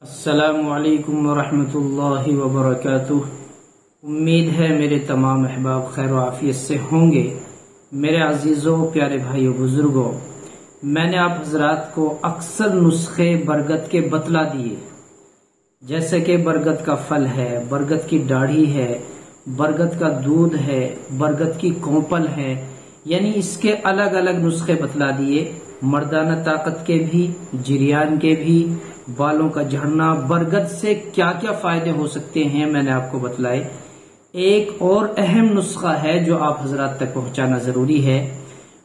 السلام علیکم ورحمۃ اللہ وبرکاتہ۔ امید ہے میرے تمام احباب خیر و عافیت سے ہوں گے۔ میرے عزیزوں، پیارے بھائیوں، بزرگوں، میں نے آپ حضرات کو اکثر نسخے برگد کے بتلا دیے، جیسے کہ برگد کا پھل ہے، برگد کی ڈاڑھی ہے، برگد کا دودھ ہے، برگد کی کونپل ہے، یعنی اس کے الگ الگ نسخے بتلا دیے، مردانہ طاقت کے بھی، جریان کے بھی، بالوں کا جھڑنا، برگد سے کیا کیا فائدے ہو سکتے ہیں میں نے آپ کو بتلائے۔ ایک اور اہم نسخہ ہے جو آپ حضرات تک پہنچانا ضروری ہے،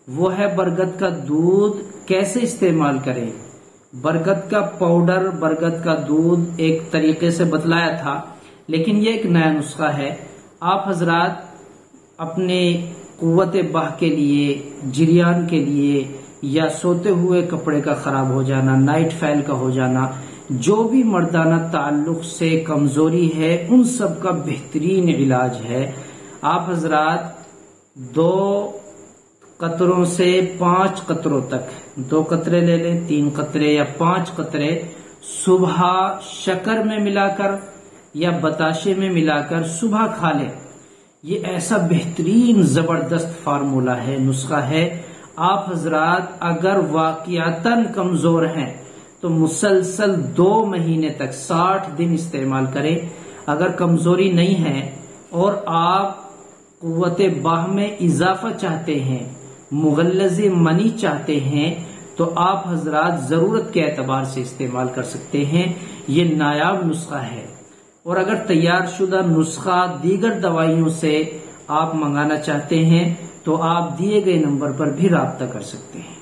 وہ ہے برگد کا دودھ کیسے استعمال کریں۔ برگد کا پاؤڈر، برگد کا دودھ ایک طریقے سے بتلایا تھا، لیکن یہ ایک نیا نسخہ ہے۔ آپ حضرات اپنے قوت بہ کے لیے، جریان کے لیے، یا سوتے ہوئے کپڑے کا خراب ہو جانا، نائٹ فیل کا ہو جانا، جو بھی مردانہ تعلق سے کمزوری ہے، ان سب کا بہترین علاج ہے۔ آپ حضرات 2 قطروں سے 5 قطروں تک، 2 قطرے لے لیں، 3 قطرے یا 5 قطرے صبح شکر میں ملا کر یا بتاشے میں ملا کر صبح کھا لیں۔ یہ ایسا بہترین زبردست فارمولہ ہے، نسخہ ہے۔ آپ حضرات اگر واقعتاً کمزور ہیں تو مسلسل 2 مہینے تک 60 دن استعمال کریں۔ اگر کمزوری نہیں ہے اور آپ قوت باہ میں اضافہ چاہتے ہیں، مغلظ منی چاہتے ہیں، تو آپ حضرات ضرورت کے اعتبار سے استعمال کر سکتے ہیں۔ یہ نایاب نسخہ ہے، اور اگر تیار شدہ نسخہ دیگر دوائیوں سے آپ منگانا چاہتے ہیں تو آپ دیے گئے نمبر پر بھی رابطہ کر سکتے ہیں۔